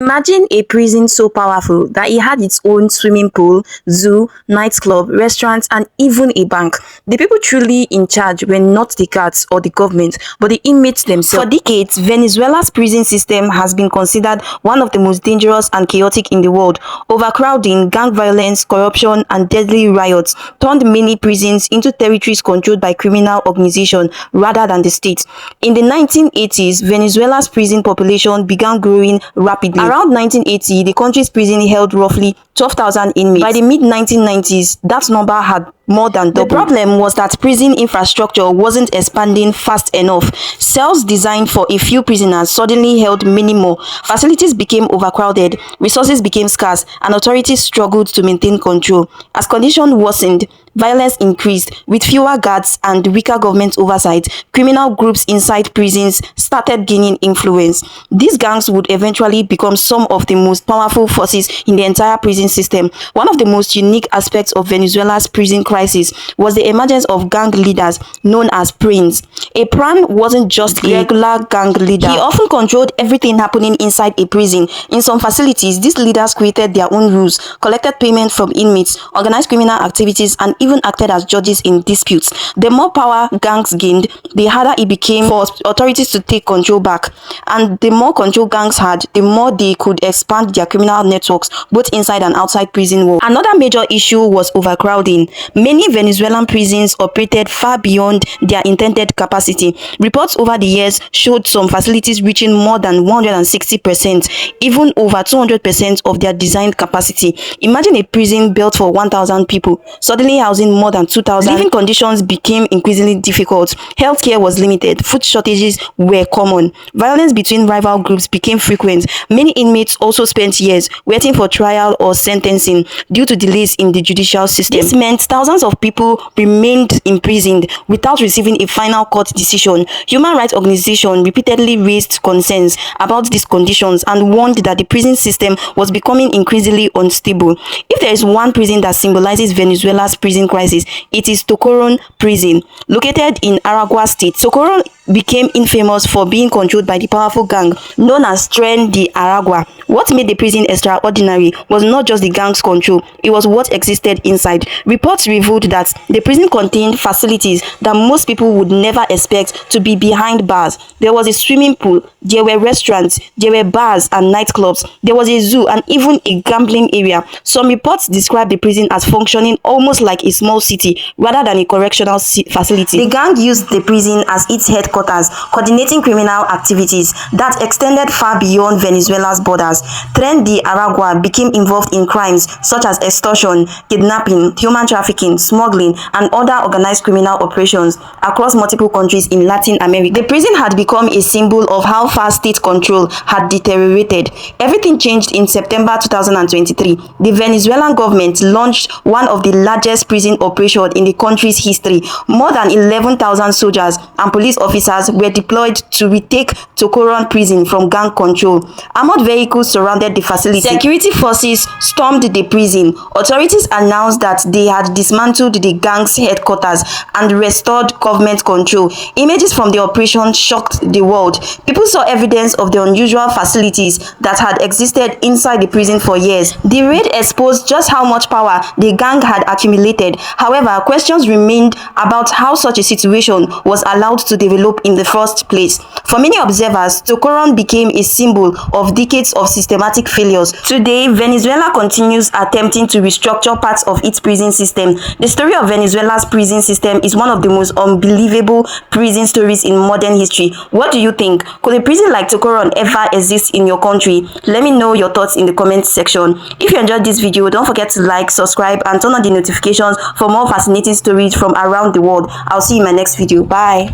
Imagine a prison so powerful that it had its own swimming pool, zoo, nightclub, restaurants, and even a bank. The people truly in charge were not the guards or the government, but the inmates themselves. For decades, Venezuela's prison system has been considered one of the most dangerous and chaotic in the world. Overcrowding, gang violence, corruption, and deadly riots turned many prisons into territories controlled by criminal organizations rather than the state. In the 1980s, Venezuela's prison population began growing rapidly. Around 1980, the country's prison held roughly 12,000 inmates. By the mid-1990s, that number had more than doubled. The problem was that prison infrastructure wasn't expanding fast enough. Cells designed for a few prisoners suddenly held many more. Facilities became overcrowded, resources became scarce, and authorities struggled to maintain control. As conditions worsened, violence increased. With fewer guards and weaker government oversight, criminal groups inside prisons started gaining influence. These gangs would eventually become some of the most powerful forces in the entire prison system. One of the most unique aspects of Venezuela's prison crisis was the emergence of gang leaders known as prince. A pran wasn't just a regular gang leader. He often controlled everything happening inside a prison. In some facilities, these leaders created their own rules, collected payment from inmates, organized criminal activities, and even acted as judges in disputes. The more power gangs gained, the harder it became for authorities to take control back. And the more control gangs had, the more they could expand their criminal networks, both inside and outside prison walls. Another major issue was overcrowding. Many Venezuelan prisons operated far beyond their intended capacity. Reports over the years showed some facilities reaching more than 160%, even over 200% of their designed capacity. Imagine a prison built for 1,000 people, suddenly housing more than 2,000. Living conditions became increasingly difficult. Healthcare was limited. Food shortages were common. Violence between rival groups became frequent. Many inmates also spent years waiting for trial or sentencing due to delays in the judicial system. This meant thousands of people remained imprisoned without receiving a final court decision. Human rights organizations repeatedly raised concerns about these conditions and warned that the prison system was becoming increasingly unstable. If there is one prison that symbolizes Venezuela's prison crisis, it is Tocoron Prison. Located in Aragua State, Tocoron became infamous for being controlled by the powerful gang known as Tren de Aragua. What made the prison extraordinary was not just the gang's control, it was what existed inside. Reports revealed that the prison contained facilities that most people would never expect to be behind bars. There was a swimming pool, there were restaurants, there were bars and nightclubs, there was a zoo and even a gambling area. Some reports describe the prison as functioning almost like a small city rather than a correctional facility. The gang used the prison as its headquarters, coordinating criminal activities that extended far beyond Venezuela's borders. Tren de Aragua became involved in crimes such as extortion, kidnapping, human trafficking, smuggling, and other organized criminal operations across multiple countries in Latin America. The prison had become a symbol of how far state control had deteriorated. Everything changed in September 2023. The Venezuelan government launched one of the largest prison operations in the country's history. More than 11,000 soldiers and police officers were deployed to retake Tocoron prison from gang control. Armored vehicles surrounded the facility. Security forces stormed the prison. Authorities announced that they had dismantled the gang's headquarters and restored government control. Images from the operation shocked the world. People saw evidence of the unusual facilities that had existed inside the prison for years. The raid exposed just how much power the gang had accumulated. However, questions remained about how such a situation was allowed to develop in the first place. For many observers, Tocoron became a symbol of decades of systematic failures. Today, Venezuela continues attempting to restructure parts of its prison system. The story of Venezuela's prison system is one of the most unbelievable prison stories in modern history. What do you think? Could a prison like Tocoron ever exist in your country? Let me know your thoughts in the comment section. If you enjoyed this video, don't forget to like, subscribe, and turn on the notifications for more fascinating stories from around the world. I'll see you in my next video. Bye.